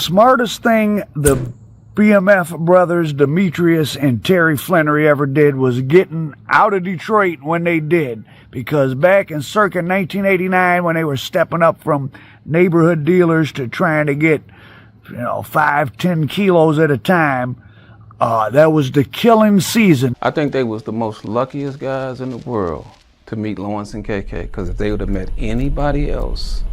Smartest thing the BMF brothers, Demetrius and Terry Flannery, ever did was getting out of Detroit when they did. Because back in circa 1989, when they were stepping up from neighborhood dealers to trying to get, 5-10 kilos at a time, that was the killing season. I think they was the most luckiest guys in the world to meet Lawrence and KK, because if they would have met anybody else.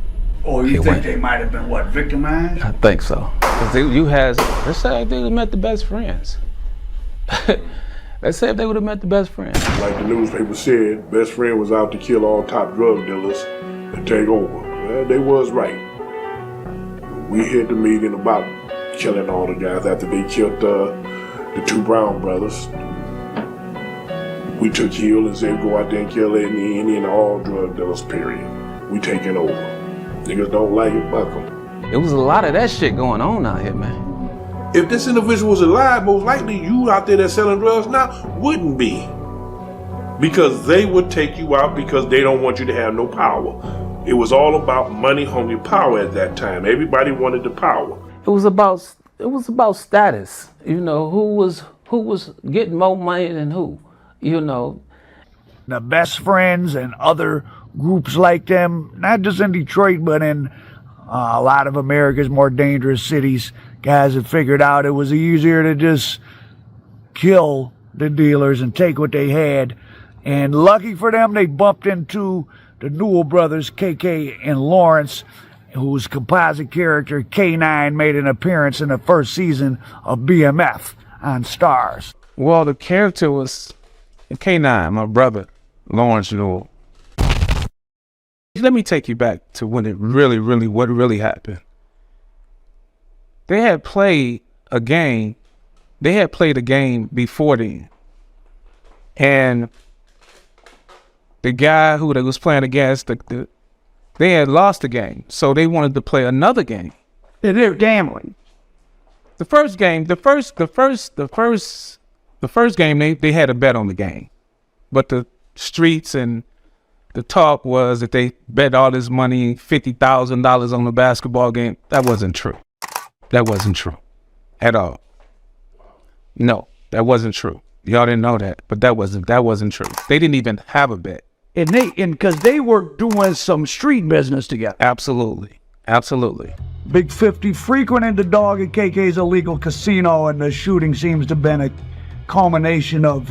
Oh, you think they might have been, victimized? I think so. Because let's say they would have met the best friends. Let's say if they would have met the best friends. Like the newspaper said, best friend was out to kill all top drug dealers and take over. Well, they was right. We had the meeting about killing all the guys after they killed the two Brown brothers. We took Hill and said go out there and kill any and all drug dealers, period. We taking over. Niggas don't like it, fuck them. There was a lot of that shit going on out here, man. If this individual was alive, most likely you out there that's selling drugs now wouldn't be. Because they would take you out because they don't want you to have no power. It was all about money, hungry power at that time. Everybody wanted the power. It was about status. Who was getting more money than who. The best friends and other groups like them, not just in Detroit, but in a lot of America's more dangerous cities, guys have figured out it was easier to just kill the dealers and take what they had. And lucky for them, they bumped into the Newell brothers, KK and Lawrence, whose composite character K9 made an appearance in the first season of BMF on Stars. Well, the character was K9, my brother, Lawrence Newell. Let me take you back to when what really happened. They had played a game before then. And the guy who they was playing against, they had lost the game. So they wanted to play another game. They're gambling. The first game, they had a bet on the game. But the streets and the talk was that they bet all this money, $50,000 on the basketball game. That wasn't true. That wasn't true at all. No, that wasn't true. Y'all didn't know that, but that wasn't true. They didn't even have a bet. And because they were doing some street business together. Absolutely. Big 50 frequented the Dog and KK's illegal casino, and the shooting seems to have been a culmination of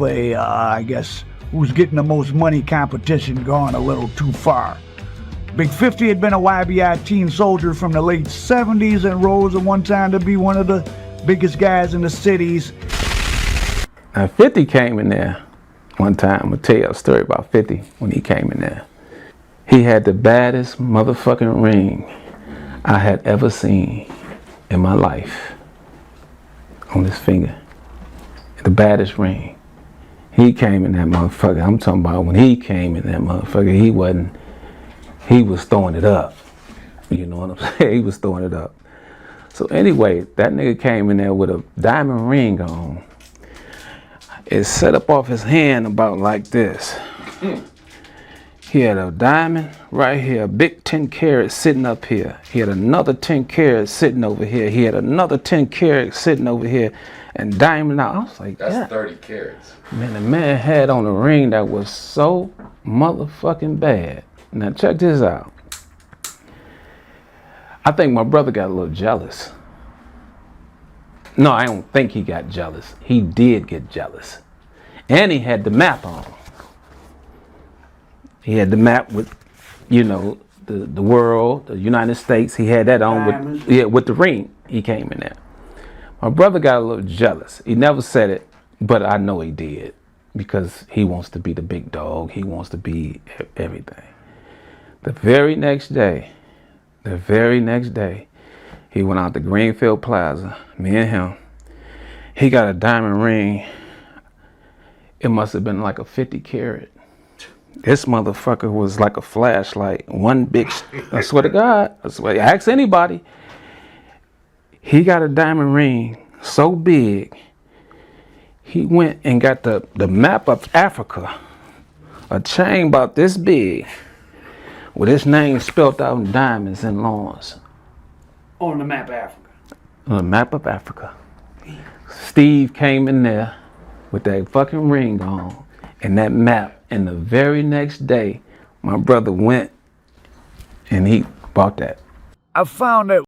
who's getting the most money competition gone a little too far. Big 50 had been a YBI teen soldier from the late 70s and rose at one time to be one of the biggest guys in the cities. Now 50 came in there one time. I'm gonna tell you a story about 50 when he came in there. He had the baddest motherfucking ring I had ever seen in my life on his finger. The baddest ring. He came in that motherfucker. I'm talking about when he came in that motherfucker, he was throwing it up. You know what I'm saying? He was throwing it up. So anyway, that nigga came in there with a diamond ring on. It set up off his hand about like this. He had a diamond right here, a big 10 carat sitting up here. He had another 10 carat sitting over here. He had another 10 carat sitting over here. And diamond out. I was like, that's 30 carats. Man, the man had on a ring that was so motherfucking bad. Now check this out. I think my brother got a little jealous. No, I don't think he got jealous. He did get jealous. And he had the map on. He had the map with, the world, the United States. He had that on with the ring. He came in there. My brother got a little jealous. He never said it, but I know he did because he wants to be the big dog. He wants to be everything. The very next day, he went out to Greenfield Plaza, me and him. He got a diamond ring. It must have been like a 50 carat. This motherfucker was like a flashlight. One big, I swear to God, ask anybody. He got a diamond ring so big, he went and got the map of Africa, a chain about this big, with his name spelled out in diamonds and lawns. On the map of Africa. on a map of Africa. Steve came in there with that fucking ring on and that map, and the very next day, my brother went and he bought that. I found that